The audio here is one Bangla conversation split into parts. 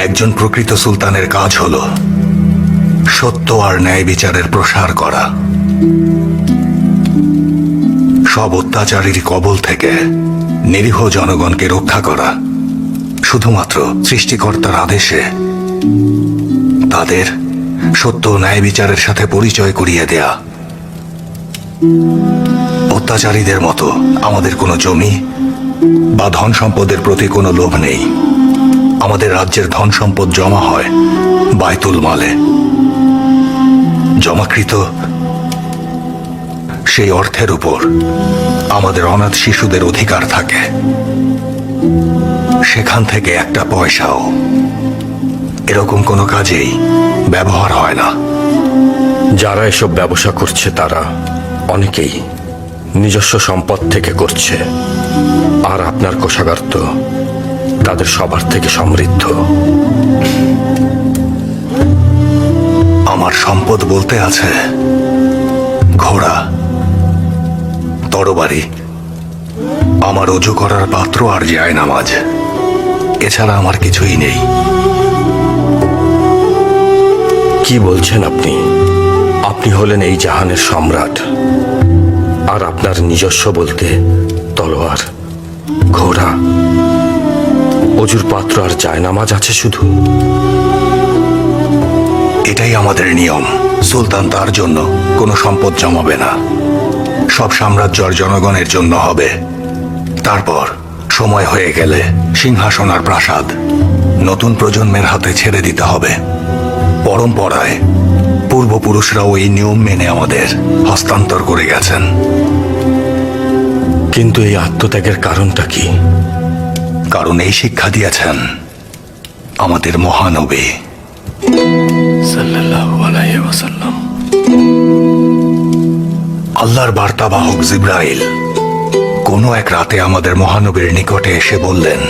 একজন প্রকৃত সুলতানের কাজ হলো সত্য আর ন্যায় বিচারের প্রসার করা, সব অত্যাচারীর কবল থেকে নিরীহ জনগণকে রক্ষা করা, শুধুমাত্র সৃষ্টিকর্তার আদেশে তাদের সত্য ন্যায় বিচারের সাথে পরিচয় করিয়ে দেয়া। অত্যাচারীদের মতো আমাদের কোনো জমি বা ধন সম্পদের প্রতি কোনো লোভ নেই। আমাদের রাজ্যের ধন সম্পদ জমা হয় বায়তুল মালে। জমাকৃত সেই অর্থের উপর আমাদের অনাথ শিশুদের অধিকার থাকে। সেখান থেকে একটা পয়সাও এরকম কোনো কাজেই ব্যবহার হয় না। যারা এসব ব্যবসা করছে তারা অনেকেই নিজস্ব সম্পদ থেকে করছে, আর আপনার কোষাগার তো তাদের সবার থেকে সমৃদ্ধ। আমার সম্পদ বলতে আছে ঘোড়া, তরবারি, আমার অজু করার পাত্র আর জায়নামাজ। এছাড়া আমার কিছুই নেই। কি বলছেন আপনি? আপনি হলেন এই জাহানের সম্রাট, আর আপনার নিজস্ব বলতে তলোয়ার, ঘোড়া, অজুর পাত্র আর জায়নামাজ আছে শুধু? এটাই আমাদের নিয়ম। সুলতান তার জন্য কোনো সম্পদ জমাবে না। সব সাম্রাজ্য আর জনগণের জন্য হবে। তারপর সময় হয়ে গেলে সিংহাসন আর প্রাসাদ নতুন প্রজন্মের হাতে ছেড়ে দিতে হবে। পরম্পরায় পূর্বপুরুষরাও এই নিয়ম মেনে আমাদের হস্তান্তর করে গেছেন। কিন্তু এই আত্মত্যাগের কারণটা কি? কারণ এই শিক্ষা দিয়েছেন আমাদের মহানবী সাল্লাল্লাহু আলাইহি ওয়াসাল্লাম। আল্লাহর বার্তাবাহক জিবরাইল কোনো এক রাতে আমাদের মহানবীর নিকটে এসে বললেন,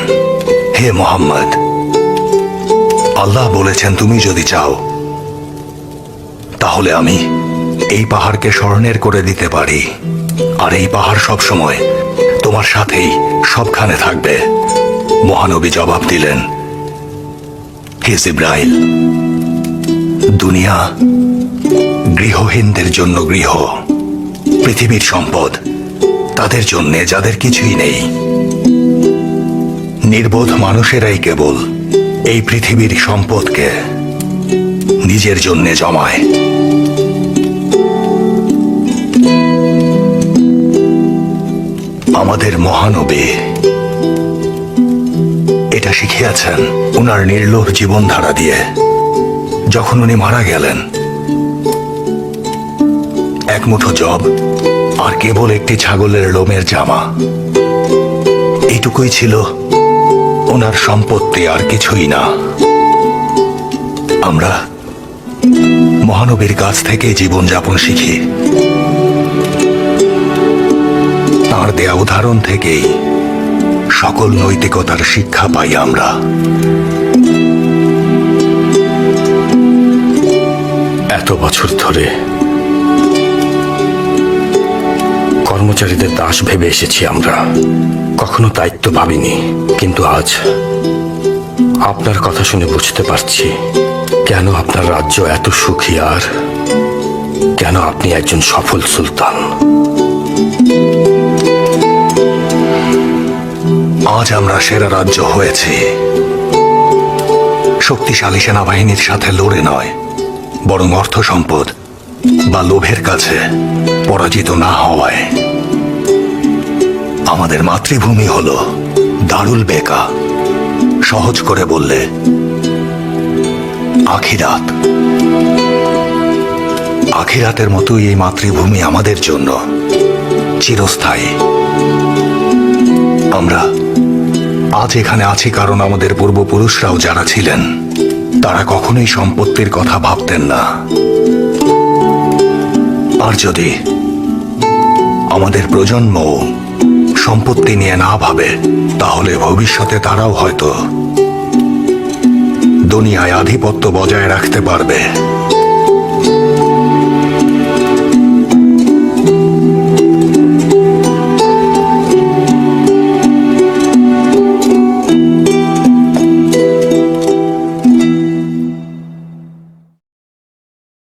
হে মুহাম্মদ, আল্লাহ বলেছেন তুমি যদি চাও তাহলে আমি এই পাহাড়কে স্বর্ণের করে দিতে পারি, আর এই পাহাড় সব সময় তোমার সাথেই সবখানে থাকবে। মহানবী জবাব দিলেন, হে জিবরাইল, দুনিয়া গৃহহীনদের জন্য গৃহ, পৃথিবীর সম্পদ তাদের জন্য যাদের কিছুই নেই। নির্বোধ মানুষেরাই কেবল এই পৃথিবীর সম্পদকে নিজের জন্য জমায়। আমাদের মহানবী এটা শিখিয়েছেন উনার নির্লোভ জীবনধারা দিয়ে। যখন উনি মারা গেলেন, এক মুঠো জব আর কেবল একটি ছাগলের লোমের জামা, এইটুকুই ছিল ওনার সম্পত্তি, আর কিছুই না। আমরা মহানবীর কাছ থেকে জীবনযাপন শিখি। তাঁর দেয়া উদাহরণ থেকেই সকল নৈতিকতার শিক্ষা পাই আমরা। এত বছর ধরে কর্মচারীদের দাস ভেবে এসেছি আমরা, কখনো দায়িত্ব ভাবিনি। কিন্তু আজ আপনার কথা শুনে বুঝতে পারছি কেন আপনার রাজ্য এত সুখী, আর কেন আপনি একজন সফল সুলতান। আজ আমরা সেরা রাজ্য হয়েছি শক্তিশালী সেনাবাহিনীর সাথে লড়ে নয়, বরং অর্থ সম্পদ বা লোভের কাছে পরাজিত না হওয়ায়। আমাদের মাতৃভূমি হল দারুল বেকা, সহজ করে বললে আখিরাত। আখিরাতের মতোই এই মাতৃভূমি আমাদের জন্য চিরস্থায়ী। আমরা আজ এখানে আছি কারণ আমাদের পূর্বপুরুষরাও যারা ছিলেন তারা কখনোই সম্পত্তির কথা ভাবতেন না। আর যদি আমাদের প্রজন্ম সম্পত্তি নিয়ে না ভাবে, তাহলে ভবিষ্যতে তারাও হয়তো দুনিয়ায় আধিপত্য বজায় রাখতে পারবে।